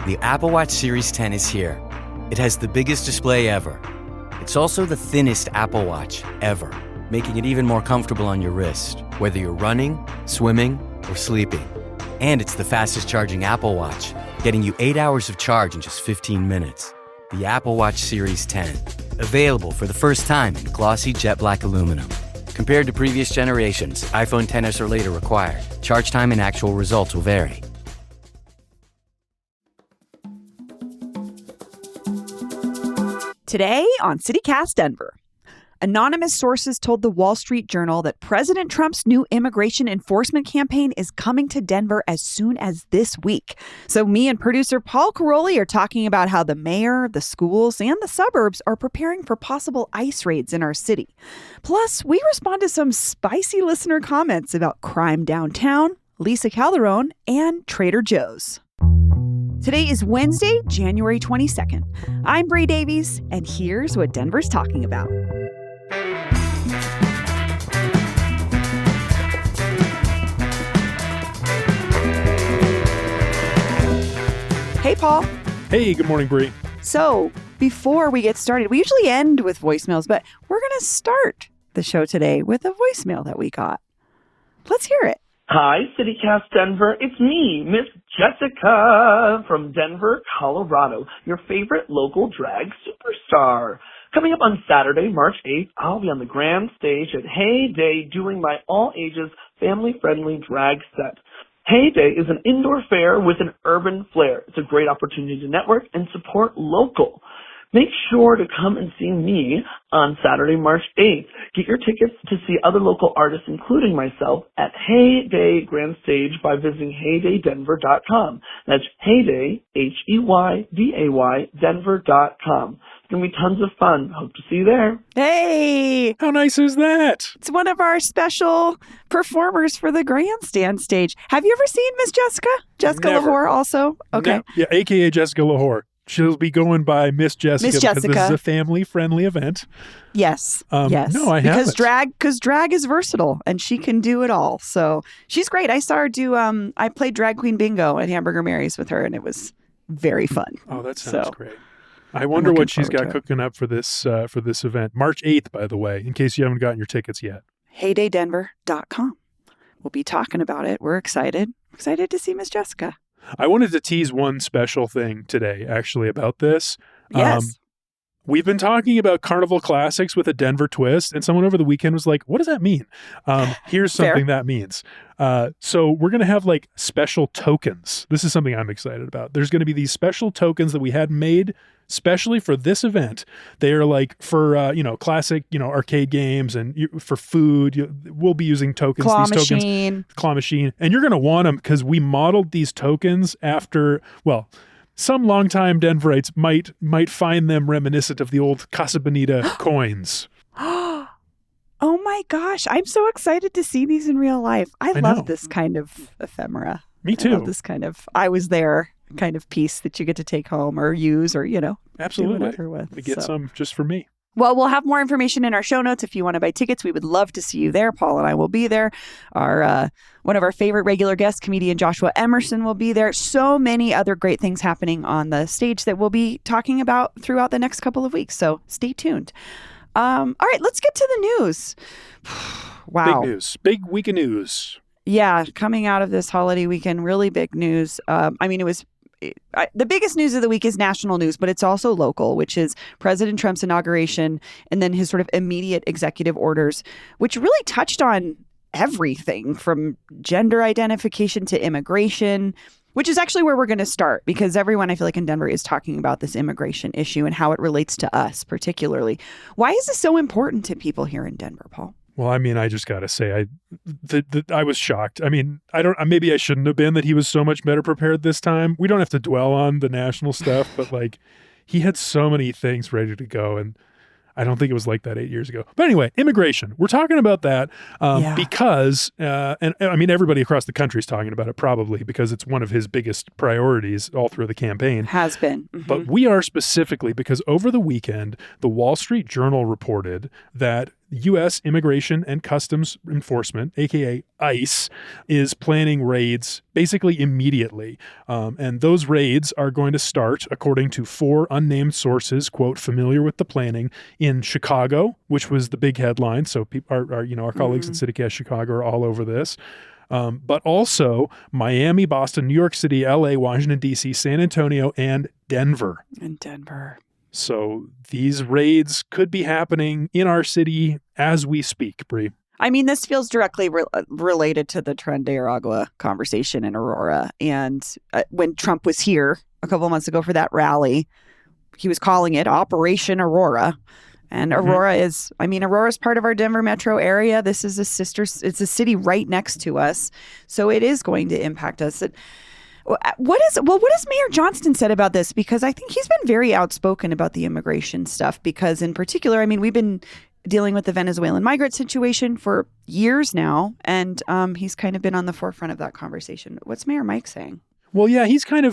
The Apple Watch Series 10 is here. It has the biggest display ever. It's also the thinnest Apple Watch ever, making it even more comfortable on your wrist, whether you're running, swimming, or sleeping. And it's the fastest charging Apple Watch, getting you 8 hours of charge in just 15 minutes. The Apple Watch Series 10. Available for the first time in glossy jet black aluminum. Compared to previous generations, iPhone XS or later required. Charge time and actual results will vary. Today on CityCast Denver, anonymous sources told the Wall Street Journal that President Trump's new immigration enforcement campaign is coming to Denver as soon as this week. So me and producer Paul Caroli are talking about how the mayor, the schools, and the suburbs are preparing for possible ICE raids in our city. Plus, we respond to some spicy listener comments about crime downtown, Lisa Calderon, and Trader Joe's. Today is Wednesday, January 22nd. I'm Bree Davies, and here's what Denver's talking about. Hey, Paul. Hey, good morning, Bree. So, before we get started, we usually end with voicemails, but we're going to start the show today with a voicemail that we got. Let's hear it. Hi, CityCast Denver. It's me, Miss Jessica from Denver, Colorado, your favorite local drag superstar. Coming up on Saturday, March 8th, I'll be on the grand stage at Heyday doing my all-ages, family-friendly drag set. Heyday is an indoor fair with an urban flair. It's a great opportunity to network and support local. Make sure to come and see me on Saturday, March 8th. Get your tickets to see other local artists, including myself, at Heyday Grand Stage by visiting heydaydenver.com. That's Heyday, Heyday, Denver.com. It's going to be tons of fun. Hope to see you there. Hey! How nice is that? It's one of our special performers for the grandstand stage. Have you ever seen Miss Jessica? Jessica Never. Lahore also? Okay. Yeah, a.k.a. Jessica Lahore. She'll be going by Miss Jessica because this is a family-friendly event. Yes. Yes. No, I haven't. Because drag is versatile and she can do it all. So she's great. I saw her do, I played Drag Queen Bingo at Hamburger Mary's with her and it was very fun. Oh, that sounds great. I wonder what she's got cooking up for this event. March 8th, by the way, in case you haven't gotten your tickets yet. heydaydenver.com. We'll be talking about it. We're excited. Excited to see Miss Jessica. I wanted to tease one special thing today, actually, about this. Yes. We've been talking about Carnival Classics with a Denver twist, and someone over the weekend was like, what does that mean? Here's something that means. So we're going to have like special tokens. This is something I'm excited about. There's going to be these special tokens that we had made especially for this event. They are like for, classic, arcade games and for food. We'll be using tokens. Claw machine. And you're going to want them because we modeled these tokens after, some longtime Denverites might find them reminiscent of the old Casa Bonita coins. Oh my gosh. I'm so excited to see these in real life. I love this kind of ephemera. Me too. I love this kind of I was there kind of piece that you get to take home or use or, absolutely. do whatever with. We get some just for me. Well, we'll have more information in our show notes. If you want to buy tickets, we would love to see you there. Paul and I will be there. One of our favorite regular guests, comedian Joshua Emerson, will be there. So many other great things happening on the stage that we'll be talking about throughout the next couple of weeks. So stay tuned. All right, let's get to the news. Wow. Big news. Big week of news. Yeah, coming out of this holiday weekend, really big news. The biggest news of the week is national news, but it's also local, which is President Trump's inauguration and then his sort of immediate executive orders, which really touched on everything from gender identification to immigration, which is actually where we're going to start because everyone I feel like in Denver is talking about this immigration issue and how it relates to us particularly. Why is this so important to people here in Denver, Paul? Well, I just got to say, I was shocked. Maybe I shouldn't have been that he was so much better prepared this time. We don't have to dwell on the national stuff, but he had so many things ready to go. And I don't think it was like that 8 years ago. But anyway, immigration. We're talking about that because, everybody across the country is talking about it probably because it's one of his biggest priorities all through the campaign. Has been. But we are specifically because over the weekend, the Wall Street Journal reported that U.S. Immigration and Customs Enforcement, aka ICE, is planning raids basically immediately. And those raids are going to start, according to 4 unnamed sources, quote, familiar with the planning, in Chicago, which was the big headline. So people our colleagues at CityCast Chicago are all over this. But also Miami, Boston, New York City, LA, Washington, D.C., San Antonio, and Denver. So these raids could be happening in our city as we speak, Bree. I mean, this feels directly related to the Tren de Aragua conversation in Aurora. And when Trump was here a couple of months ago for that rally, he was calling it Operation Aurora. And Aurora is part of our Denver metro area. This is it's a city right next to us. So it is going to impact us. What has Mayor Johnston said about this? Because I think he's been very outspoken about the immigration stuff, because in particular, I mean, we've been dealing with the Venezuelan migrant situation for years now, and he's kind of been on the forefront of that conversation. What's Mayor Mike saying? Well, yeah, he's been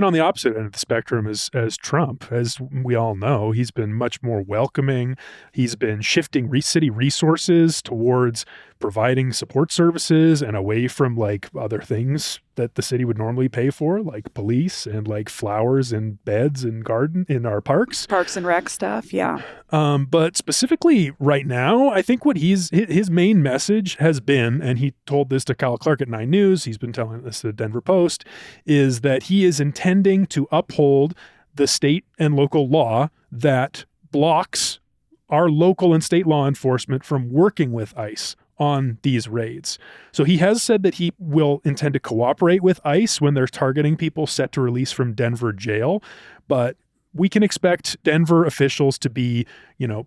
on the opposite end of the spectrum as Trump, as we all know. He's been much more welcoming. He's been shifting city resources towards providing support services and away from like other things that the city would normally pay for, like police and like flowers and beds and garden in our parks. Parks and rec stuff, yeah. But specifically right now, I think what his main message has been, and he told this to Kyle Clark at 9 News, he's been telling this to the Denver Post, is that he is intending to uphold the state and local law that blocks our local and state law enforcement from working with ICE on these raids. So he has said that he will intend to cooperate with ICE when they're targeting people set to release from Denver jail. But we can expect Denver officials to be,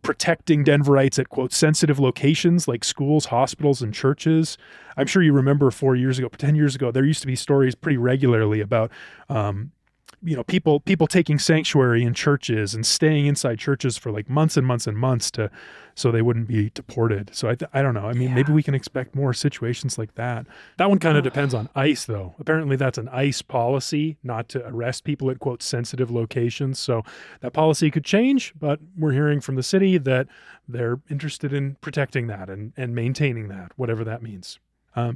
protecting Denverites at, quote, sensitive locations like schools, hospitals, and churches. I'm sure you remember 10 years ago, there used to be stories pretty regularly about, people taking sanctuary in churches and staying inside churches for like months and months and months so they wouldn't be deported. So I don't know. I mean, maybe we can expect more situations like that. That one kind of depends on ICE, though. Apparently that's an ICE policy, not to arrest people at, quote, sensitive locations. So that policy could change, but we're hearing from the city that they're interested in protecting that and maintaining that, whatever that means.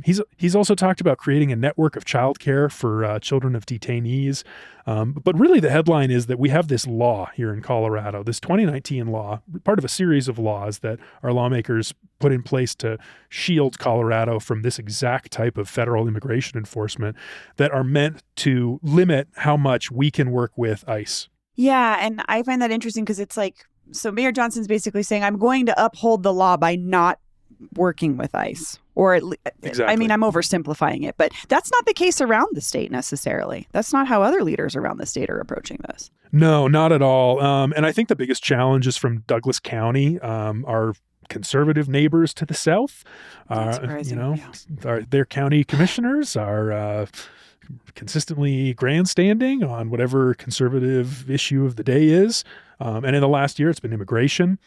He's also talked about creating a network of childcare for children of detainees. But really the headline is that we have this law here in Colorado, this 2019 law, part of a series of laws that our lawmakers put in place to shield Colorado from this exact type of federal immigration enforcement that are meant to limit how much we can work with ICE. Yeah, and I find that interesting because it's like, so Mayor Johnson's basically saying, I'm going to uphold the law by not working with ICE. Or exactly. I mean, I'm oversimplifying it, but that's not the case around the state necessarily. That's not how other leaders around the state are approaching this. No, not at all. And I think the biggest challenge is from Douglas County, our conservative neighbors to the south. Their county commissioners are consistently grandstanding on whatever conservative issue of the day is. And in the last year, it's been immigration.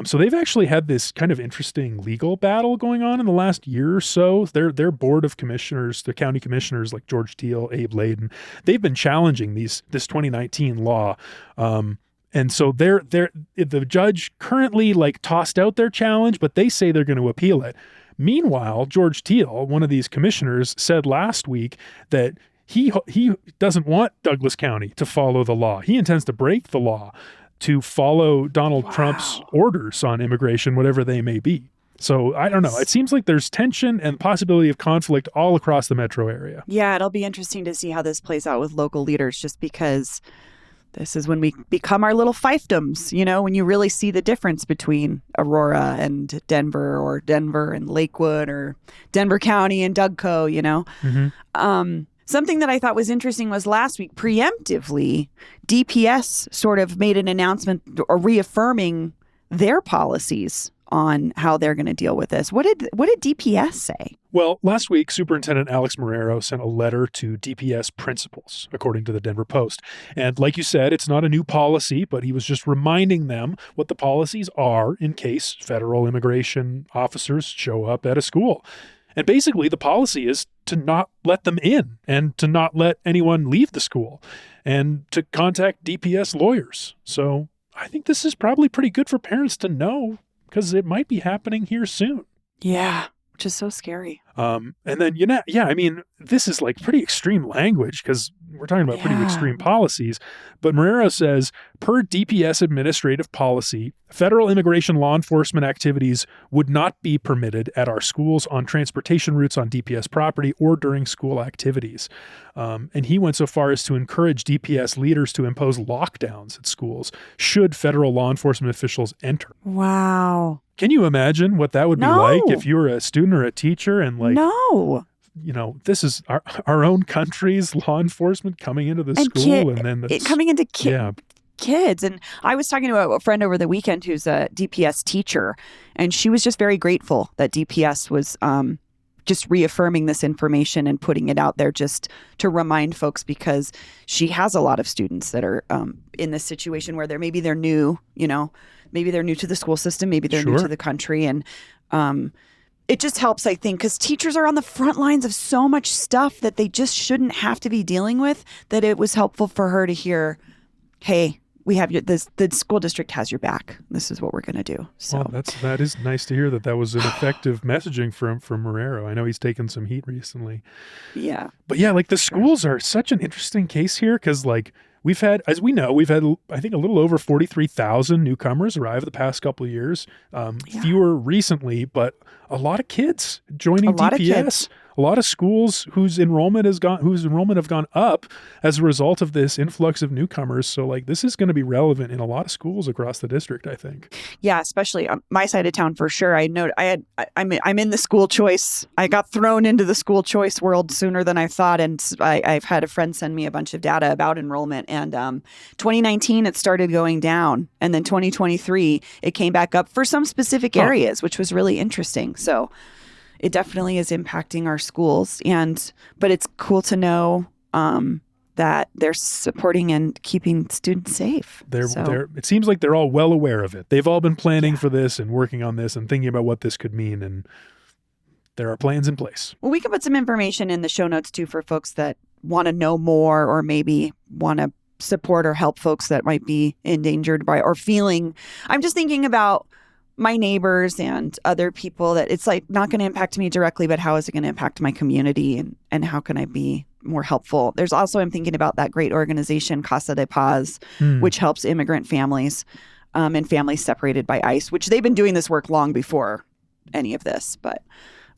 So they've actually had this kind of interesting legal battle going on in the last year or so. Their board of commissioners, the county commissioners like George Teal, Abe Layden, they've been challenging this 2019 law. And so the judge currently tossed out their challenge, but they say they're going to appeal it. Meanwhile, George Teal, one of these commissioners, said last week that he doesn't want Douglas County to follow the law. He intends to break the law to follow Donald Trump's orders on immigration, whatever they may be. So I don't know. It seems like there's tension and possibility of conflict all across the metro area. Yeah, it'll be interesting to see how this plays out with local leaders, just because this is when we become our little fiefdoms, when you really see the difference between Aurora and Denver, or Denver and Lakewood, or Denver County and Dougco, Mm-hmm. Something that I thought was interesting was last week, preemptively, DPS sort of made an announcement or reaffirming their policies on how they're going to deal with this. What did DPS say? Well, last week, Superintendent Alex Marrero sent a letter to DPS principals, according to the Denver Post. And like you said, it's not a new policy, but he was just reminding them what the policies are in case federal immigration officers show up at a school. And basically, the policy is to not let them in and to not let anyone leave the school and to contact DPS lawyers. So I think this is probably pretty good for parents to know because it might be happening here soon. Yeah, which is so scary. And then, I mean, this is like pretty extreme language because we're talking about pretty extreme policies. But Marrero says, per DPS administrative policy, federal immigration law enforcement activities would not be permitted at our schools, on transportation routes on DPS property, or during school activities. And he went so far as to encourage DPS leaders to impose lockdowns at schools should federal law enforcement officials enter. Wow. Can you imagine what that would be like if you were a student or a teacher and this is our own country's law enforcement coming into the school and then coming into kids. And I was talking to a friend over the weekend who's a DPS teacher, and she was just very grateful that DPS was just reaffirming this information and putting it out there just to remind folks, because she has a lot of students that are in this situation where they're new, maybe they're new to the school system, maybe they're new to the country. And it just helps, I think, because teachers are on the front lines of so much stuff that they just shouldn't have to be dealing with, that it was helpful for her to hear, hey, we have the school district has your back. This is what we're going to do. So well, that is nice to hear that was an effective messaging from Marrero. I know he's taken some heat recently. Yeah. But yeah, like the schools are such an interesting case here because like we've had, I think, a little over 43,000 newcomers arrive the past couple of years. Fewer recently, but a lot of kids joining DPS. A lot of schools whose enrollment have gone up as a result of this influx of newcomers. So like this is going to be relevant in a lot of schools across the district, I think. Yeah, especially on my side of town for sure. I'm in the school choice. I got thrown into the school choice world sooner than I thought, and I've had a friend send me a bunch of data about enrollment. And 2019 it started going down, and then 2023 it came back up for some specific areas, which was really interesting. So it definitely is impacting our schools, but it's cool to know that they're supporting and keeping students safe. It seems like they're all well aware of it. They've all been planning for this and working on this and thinking about what this could mean, and there are plans in place. Well, we can put some information in the show notes too for folks that want to know more, or maybe want to support or help folks that might be endangered by or feeling. I'm just thinking about my neighbors and other people that it's like not going to impact me directly, but how is it going to impact my community, and how can I be more helpful? There's also, I'm thinking about that great organization, Casa de Paz, which helps immigrant families and families separated by ICE, which they've been doing this work long before any of this, but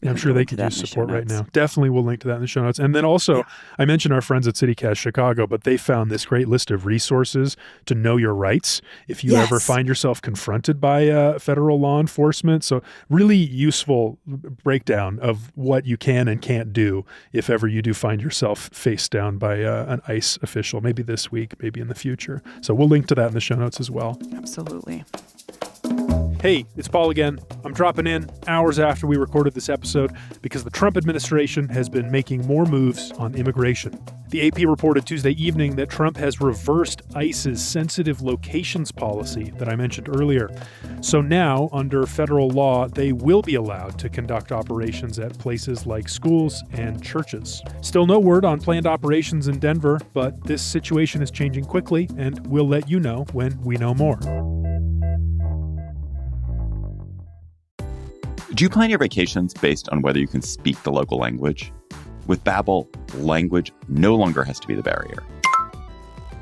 I'm sure they could use support right now. Definitely we'll link to that in the show notes. And then also, I mentioned our friends at CityCast Chicago, but they found this great list of resources to know your rights if you ever find yourself confronted by federal law enforcement. So really useful breakdown of what you can and can't do if ever you do find yourself faced down by an ICE official, maybe this week, maybe in the future. So we'll link to that in the show notes as well. Absolutely. Hey, it's Paul again. I'm dropping in hours after we recorded this episode because the Trump administration has been making more moves on immigration. The AP reported Tuesday evening that Trump has reversed ICE's sensitive locations policy that I mentioned earlier. So now, under federal law, they will be allowed to conduct operations at places like schools and churches. Still no word on planned operations in Denver, but this situation is changing quickly, and we'll let you know when we know more. Do you plan your vacations based on whether you can speak the local language? With Babbel, language no longer has to be the barrier.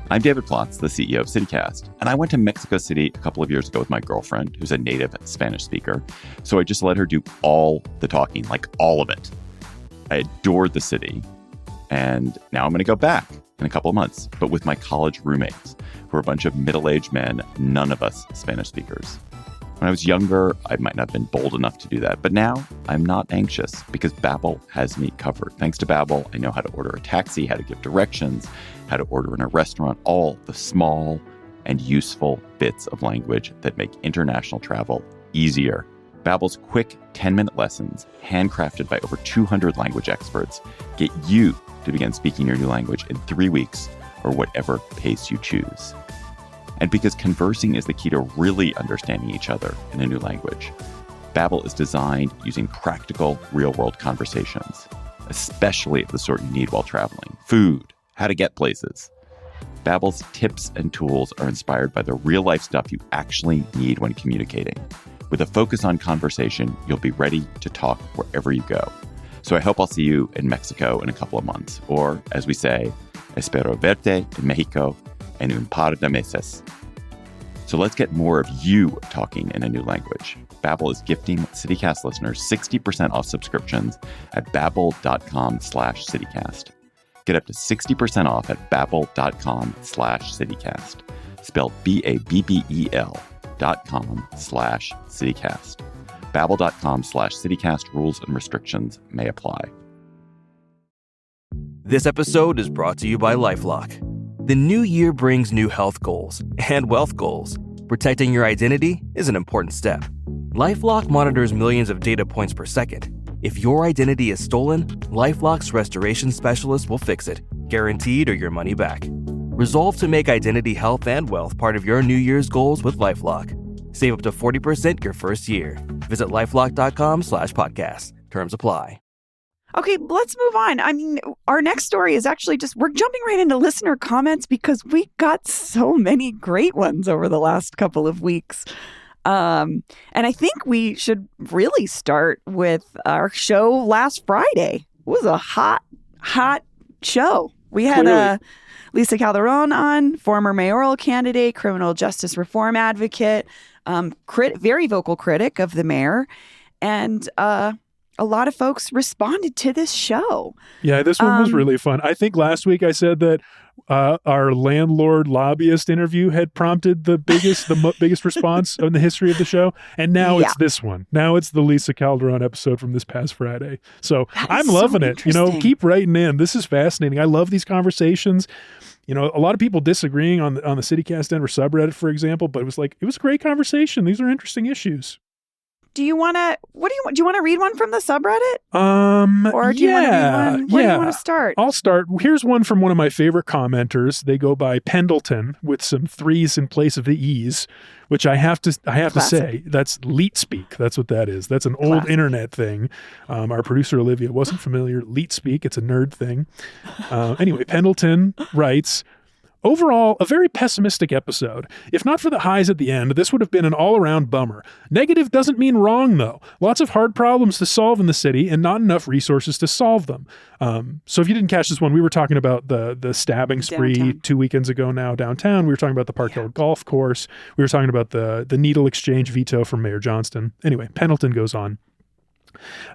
I'm David Plotz, the CEO of CityCast, and I went to Mexico City a couple of years ago with my girlfriend, who's a native Spanish speaker, so I just let her do all the talking, like all of it. I adored the city, and now I'm going to go back in a couple of months, but with my college roommates, who are a bunch of middle-aged men, none of us Spanish speakers. When I was younger, I might not have been bold enough to do that, but now I'm not anxious because Babbel has me covered. Thanks to Babbel, I know how to order a taxi, how to give directions, how to order in a restaurant, all the small and useful bits of language that make international travel easier. Babbel's quick 10-minute lessons, handcrafted by over 200 language experts, get you to begin speaking your new language in 3 weeks or whatever pace you choose. And because conversing is the key to really understanding each other in a new language, Babbel is designed using practical, real-world conversations, especially the sort you need while traveling. Food, how to get places. Babbel's tips and tools are inspired by the real-life stuff you actually need when communicating. With a focus on conversation, you'll be ready to talk wherever you go. So I hope I'll see you in Mexico in a couple of months. Or, as we say, espero verte en Mexico en un par de meses. So let's get more of you talking in a new language. Babbel is gifting CityCast listeners 60% off subscriptions at babbel.com/CityCast. Get up to 60% off at babbel.com/CityCast. Spelled BABBEL.com/CityCast. Babbel.com/CityCast. Rules and restrictions may apply. This episode is brought to you by LifeLock. The new year brings new health goals and wealth goals. Protecting your identity is an important step. LifeLock monitors millions of data points per second. If your identity is stolen, LifeLock's restoration specialist will fix it, guaranteed or your money back. Resolve to make identity health and wealth part of your New Year's goals with LifeLock. Save up to 40% your first year. Visit LifeLock.com/podcast. Terms apply. Okay, let's move on. I mean, our next story is actually we're jumping right into listener comments because we got so many great ones over the last couple of weeks. And I think we should really start with our show last Friday. It was a hot show. We had Lisa Calderon on, former mayoral candidate, criminal justice reform advocate, very vocal critic of the mayor, and a lot of folks responded to this show. Yeah, this one was really fun. I think last week I said that our landlord lobbyist interview had prompted the biggest response in the history of the show. And now it's this one. Now it's the Lisa Calderon episode from this past Friday. So I'm loving it. Keep writing in. This is fascinating. I love these conversations. A lot of people disagreeing on the CityCast Denver subreddit, for example, but it was a great conversation. These are interesting issues. Do you want to read one from the subreddit? Or do you want to read one? Where do you want to start? I'll start. Here's one from one of my favorite commenters. They go by Pendleton with some threes in place of the E's, which I have to say, that's leet speak. That's what that is. That's an old internet thing. Our producer Olivia wasn't familiar. Leet speak. It's a nerd thing. Anyway, Pendleton writes, overall, a very pessimistic episode. If not for the highs at the end, this would have been an all-around bummer. Negative doesn't mean wrong, though. Lots of hard problems to solve in the city and not enough resources to solve them. So if you didn't catch this one, we were talking about the stabbing spree downtown. 2 weekends ago now downtown. We were talking about the Park Hill Golf Course. We were talking about the needle exchange veto from Mayor Johnston. Anyway, Pendleton goes on.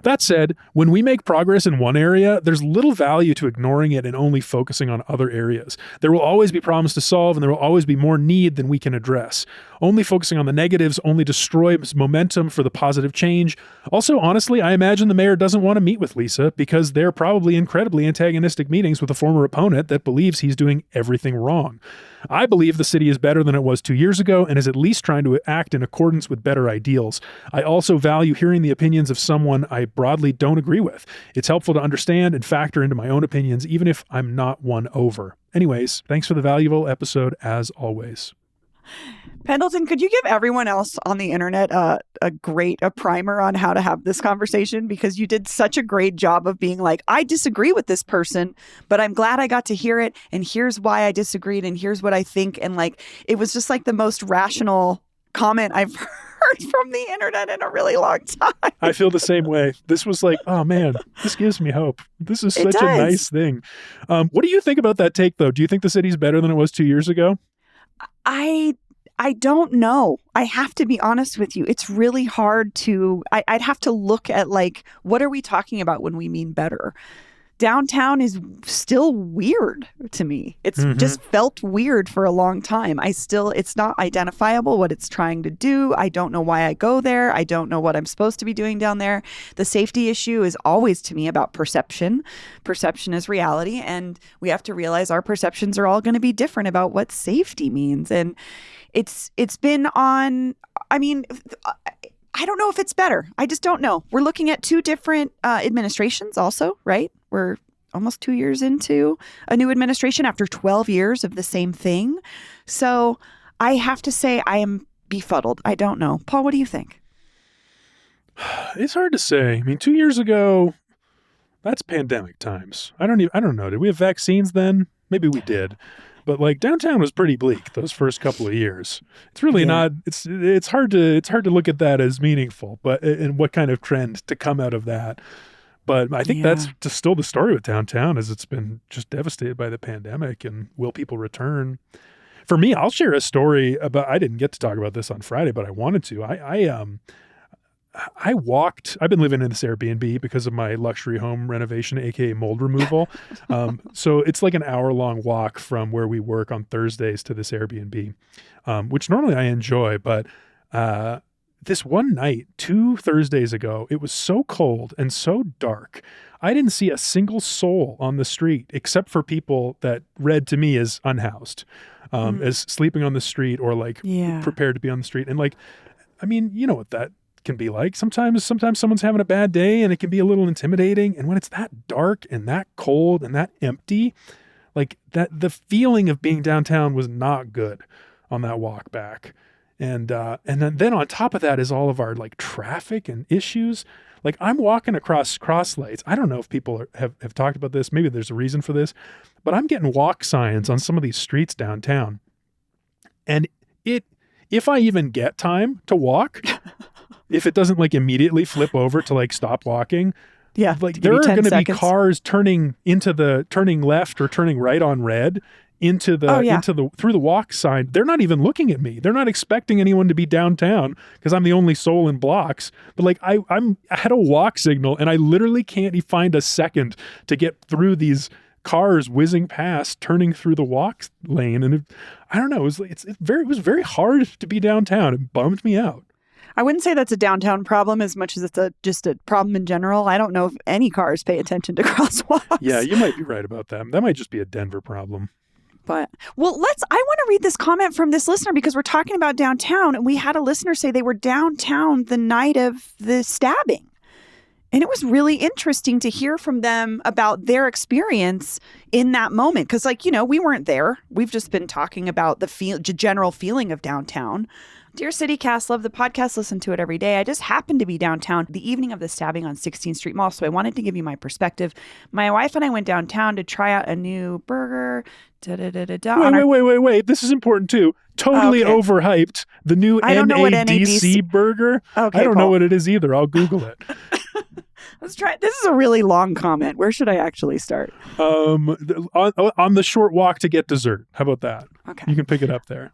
That said, when we make progress in one area, there's little value to ignoring it and only focusing on other areas. There will always be problems to solve, and there will always be more need than we can address. Only focusing on the negatives only destroys momentum for the positive change. Also, honestly, I imagine the mayor doesn't want to meet with Lisa because they're probably incredibly antagonistic meetings with a former opponent that believes he's doing everything wrong. I believe the city is better than it was 2 years ago and is at least trying to act in accordance with better ideals. I also value hearing the opinions of someone I broadly don't agree with. It's helpful to understand and factor into my own opinions, even if I'm not won over. Anyways, thanks for the valuable episode as always. Pendleton, could you give everyone else on the internet a primer on how to have this conversation? Because you did such a great job of being like, I disagree with this person, but I'm glad I got to hear it. And here's why I disagreed. And here's what I think. And it was just the most rational comment I've heard from the internet in a really long time. I feel the same way. This was oh man, this gives me hope. This is such a nice thing. What do you think about that take, though? Do you think the city's better than it was 2 years ago? I don't know. I have to be honest with you. It's really hard to, I'd have to look at what are we talking about when we mean better? Downtown is still weird to me. It's just felt weird for a long time. It's not identifiable what it's trying to do. I don't know why I go there. I don't know what I'm supposed to be doing down there. The safety issue is always to me about perception. Perception is reality. And we have to realize our perceptions are all going to be different about what safety means. And it's been on, I don't know if it's better. I just don't know. We're looking at two different administrations also, right? We're almost 2 years into a new administration after 12 years of the same thing. So I have to say I am befuddled. I don't know. Paul, what do you think? It's hard to say. 2 years ago, that's pandemic times. I don't know. Did we have vaccines then? Maybe we did. But like downtown was pretty bleak those first couple of years. It's really not. It's hard to look at that as meaningful. But and what kind of trend to come out of that? But I think that's just still the story with downtown, is it's been just devastated by the pandemic. And will people return? For me, I'll share a story about. I didn't get to talk about this on Friday, but I wanted to. I walked. I've been living in this Airbnb because of my luxury home renovation, aka mold removal. So it's like an hour-long walk from where we work on Thursdays to this Airbnb, which normally I enjoy. But this one night, 2 Thursdays ago, it was so cold and so dark. I didn't see a single soul on the street except for people that read to me as unhoused, as sleeping on the street or like prepared to be on the street. And like, I mean, you know what that can be like. Sometimes someone's having a bad day and it can be a little intimidating. And when it's that dark and that cold and that empty, like that, the feeling of being downtown was not good on that walk back. And then on top of that is all of our like traffic and issues. Like I'm walking across cross lights. I don't know if people have talked about this. Maybe there's a reason for this, but I'm getting walk signs on some of these streets downtown. And if I even get time to walk, if it doesn't like immediately flip over to like stop walking, like there are going to be cars turning left or turning right on red through the walk sign. They're not even looking at me. They're not expecting anyone to be downtown because I'm the only soul in blocks. But like I'm at a walk signal and I literally can't find a second to get through these cars whizzing past, turning through the walk lane. And I don't know. It was very hard to be downtown. It bummed me out. I wouldn't say that's a downtown problem as much as it's just a problem in general. I don't know if any cars pay attention to crosswalks. Yeah, you might be right about that. That might just be a Denver problem. But, I want to read this comment from this listener because we're talking about downtown, and we had a listener say they were downtown the night of the stabbing. And it was really interesting to hear from them about their experience in that moment. Because, we weren't there. We've just been talking about the general feeling of downtown. Dear CityCast, love the podcast, listen to it every day. I just happened to be downtown the evening of the stabbing on 16th Street Mall, so I wanted to give you my perspective. My wife and I went downtown to try out a new burger. Wait. This is important too. Totally overhyped. The new NADC burger. Okay, I don't know what it is either. I'll Google it. Let's try it. This is a really long comment. Where should I actually start? On the short walk to get dessert. How about that? Okay. You can pick it up there.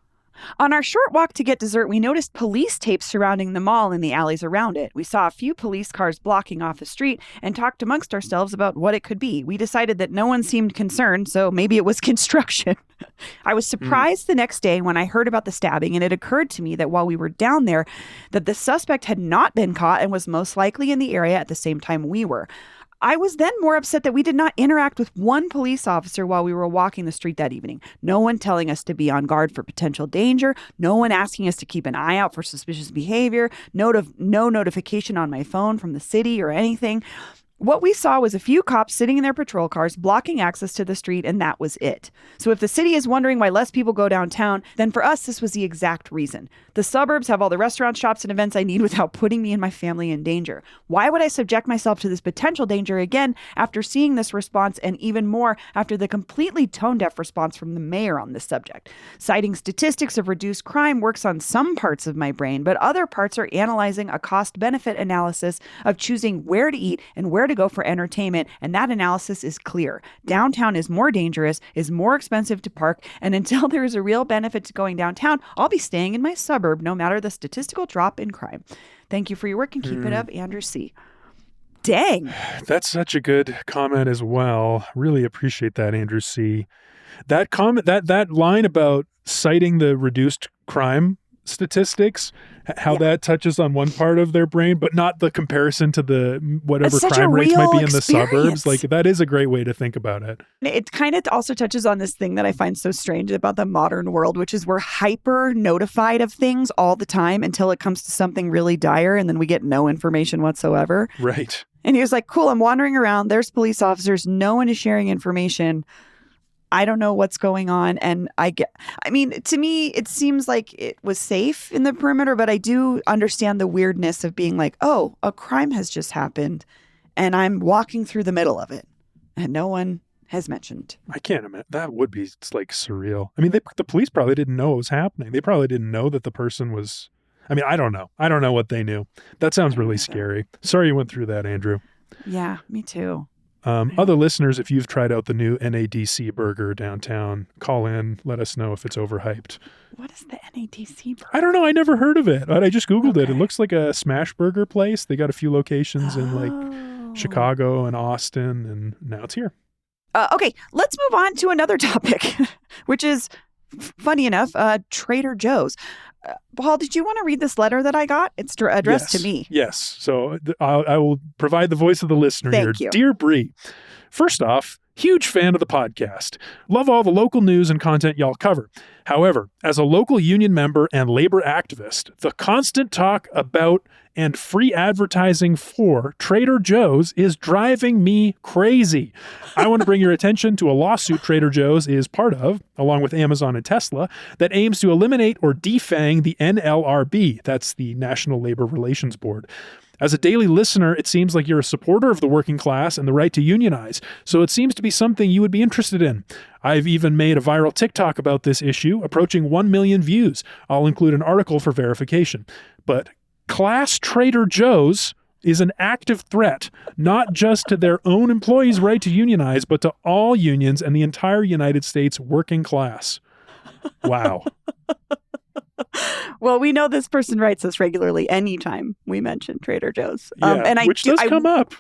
On our short walk to get dessert, we noticed police tape surrounding the mall and the alleys around it. We saw a few police cars blocking off the street and talked amongst ourselves about what it could be. We decided that no one seemed concerned, so maybe it was construction. I was surprised the next day when I heard about the stabbing, and it occurred to me that while we were down there, that the suspect had not been caught and was most likely in the area at the same time we were. I was then more upset that we did not interact with one police officer while we were walking the street that evening. No one telling us to be on guard for potential danger. No one asking us to keep an eye out for suspicious behavior. No notification on my phone from the city or anything. What we saw was a few cops sitting in their patrol cars blocking access to the street, and that was it. So if the city is wondering why less people go downtown, then for us, this was the exact reason. The suburbs have all the restaurants, shops, and events I need without putting me and my family in danger. Why would I subject myself to this potential danger again after seeing this response, and even more after the completely tone-deaf response from the mayor on this subject? Citing statistics of reduced crime works on some parts of my brain, but other parts are analyzing a cost-benefit analysis of choosing where to eat and where to go for entertainment, and that analysis is clear. Downtown is more dangerous, is more expensive to park, and until there is a real benefit to going downtown, I'll be staying in my suburb no matter the statistical drop in crime. Thank you for your work and keep it up, Andrew C. Dang. That's such a good comment as well. Really appreciate that, Andrew C. That comment, that line about citing the reduced crime statistics, how that touches on one part of their brain, but not the comparison to the whatever crime rates might be in the suburbs. Like that is a great way to think about it. It kind of also touches on this thing that I find so strange about the modern world, which is we're hyper notified of things all the time until it comes to something really dire, and then we get no information whatsoever. Right. And he was like, cool, I'm wandering around. There's police officers. No one is sharing information. I don't know what's going on. And to me, it seems like it was safe in the perimeter, but I do understand the weirdness of being like, oh, a crime has just happened and I'm walking through the middle of it and no one has mentioned. I can't imagine. That would be, it's like surreal. I mean, the police probably didn't know what was happening. They probably didn't know that the person was, I mean, I don't know. I don't know what they knew. That sounds really scary. Sorry you went through that, Andrew. Yeah, me too. Other listeners, if you've tried out the new NADC burger downtown, call in, let us know if it's overhyped. What is the NADC burger? I don't know. I never heard of it. I just Googled it. It looks like a smash burger place. They got a few locations in like Chicago and Austin, and now it's here. Okay, let's move on to another topic, which is, funny enough, Trader Joe's. Paul, did you want to read this letter that I got? It's addressed to me. Yes. So I will provide the voice of the listener here. Thank you. Dear Bree, first off, huge fan of the podcast. Love all the local news and content y'all cover. However, as a local union member and labor activist, the constant talk about and free advertising for Trader Joe's is driving me crazy. I want to bring your attention to a lawsuit Trader Joe's is part of, along with Amazon and Tesla, that aims to eliminate or defang the NLRB. That's the National Labor Relations Board. As a daily listener, it seems like you're a supporter of the working class and the right to unionize, so it seems to be something you would be interested in. I've even made a viral TikTok about this issue, approaching 1 million views. I'll include an article for verification. But Class Trader Joe's is an active threat, not just to their own employees' right to unionize, but to all unions and the entire United States working class. Wow. Well, we know this person writes us regularly anytime we mention Trader Joe's. Which does come up.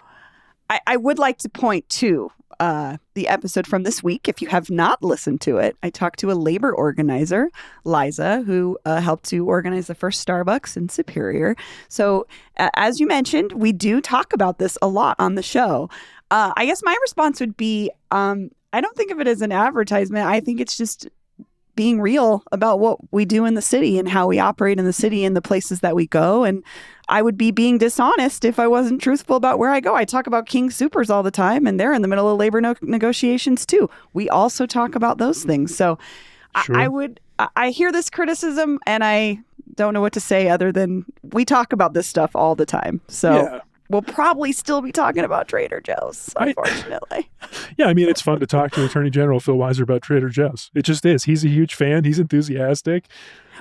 I would like to point to the episode from this week. If you have not listened to it, I talked to a labor organizer, Liza, who helped to organize the first Starbucks in Superior. So as you mentioned, we do talk about this a lot on the show. I guess my response would be, I don't think of it as an advertisement. I think it's just being real about what we do in the city and how we operate in the city and the places that we go. And I would be being dishonest if I wasn't truthful about where I go. I talk about King Soopers all the time, and they're in the middle of labor negotiations too. We also talk about those things. So sure. I hear this criticism and I don't know what to say other than we talk about this stuff all the time. So we'll probably still be talking about Trader Joe's, unfortunately. I mean, it's fun to talk to Attorney General Phil Weiser about Trader Joe's. It just is. He's a huge fan. He's enthusiastic.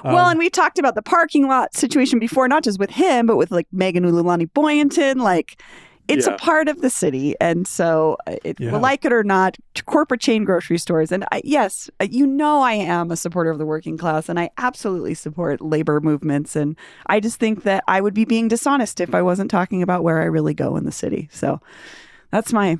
Well, and we talked about the parking lot situation before, not just with him, but with like Megan Ululani Boynton. Like, it's a part of the city. And so, like it or not, corporate chain grocery stores. And I am a supporter of the working class, and I absolutely support labor movements. And I just think that I would be being dishonest if I wasn't talking about where I really go in the city. So that's my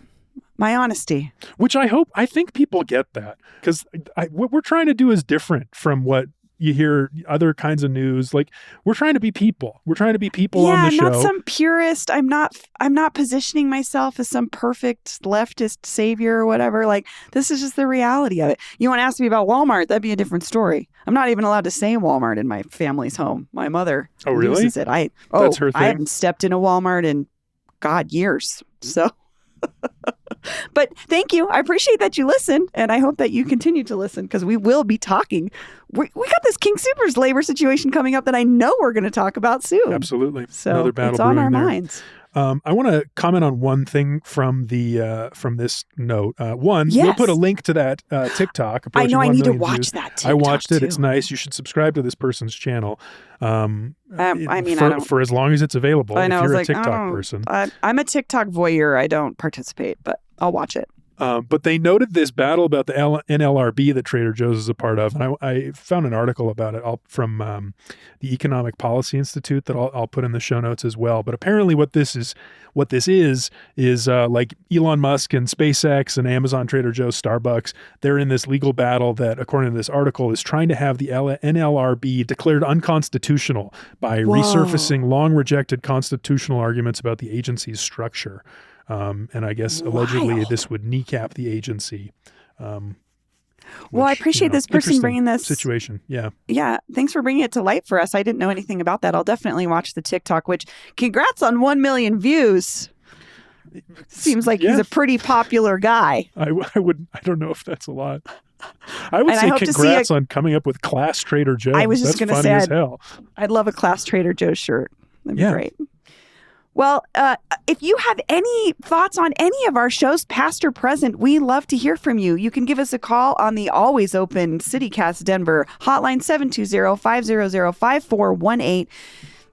honesty. Which I think people get that, because what we're trying to do is different from what you hear other kinds of news. Like, we're trying to be people. We're trying to be people on the show. Yeah, not some purist. I'm not positioning myself as some perfect leftist savior or whatever. Like, this is just the reality of it. You want to ask me about Walmart? That'd be a different story. I'm not even allowed to say Walmart in my family's home. My mother uses it. That's her thing. I haven't stepped in a Walmart in, years. So... But thank you. I appreciate that you listen, and I hope that you continue to listen, because we will be talking. We got this King Soopers labor situation coming up that I know we're going to talk about soon. Absolutely. So another battle it's on our there. minds. I want to comment on one thing from this note. We'll put a link to that TikTok. I know I need to watch that TikTok. I watched it. Too. It's nice. You should subscribe to this person's channel. For as long as it's available. I know, if you're a TikTok person. I'm a TikTok voyeur. I don't participate, but I'll watch it. But they noted this battle about the NLRB that Trader Joe's is a part of, and I found an article about it from the Economic Policy Institute that I'll put in the show notes as well. But apparently, what this is like Elon Musk and SpaceX and Amazon, Trader Joe's, Starbucks. They're in this legal battle that, according to this article, is trying to have the NLRB declared unconstitutional by resurfacing long rejected constitutional arguments about the agency's structure. And I guess allegedly this would kneecap the agency. I appreciate this person bringing this situation. Yeah. Yeah. Thanks for bringing it to light for us. I didn't know anything about that. I'll definitely watch the TikTok, which congrats on 1 million views. Seems like he's a pretty popular guy. I don't know if that's a lot. I would say congrats on coming up with Class Trader Joe's. I was just going to say, as hell. I'd love a Class Trader Joe's shirt. That'd be great. Well, if you have any thoughts on any of our shows, past or present, we love to hear from you. You can give us a call on the always open CityCast Denver hotline 720-500-5418.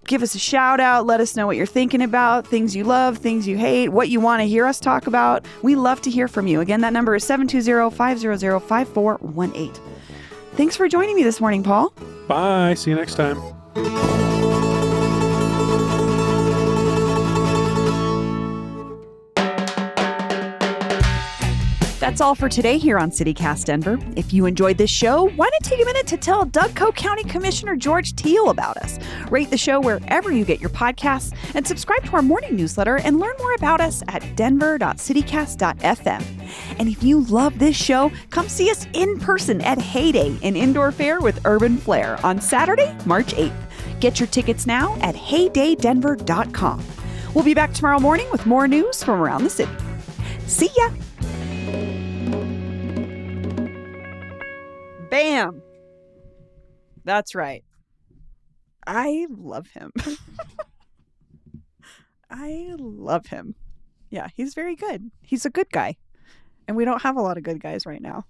Give us a shout out. Let us know what you're thinking about, things you love, things you hate, what you want to hear us talk about. We love to hear from you. Again, that number is 720-500-5418. Thanks for joining me this morning, Paul. Bye. See you next time. That's all for today here on CityCast Denver. If you enjoyed this show, why not take a minute to tell Dougco County Commissioner George Teal about us? Rate the show wherever you get your podcasts and subscribe to our morning newsletter and learn more about us at denver.citycast.fm. And if you love this show, come see us in person at Heyday, an indoor fair with urban flair on Saturday, March 8th. Get your tickets now at heydaydenver.com. We'll be back tomorrow morning with more news from around the city. See ya! Bam! That's right. I love him. I love him. Yeah, he's very good. He's a good guy. And we don't have a lot of good guys right now.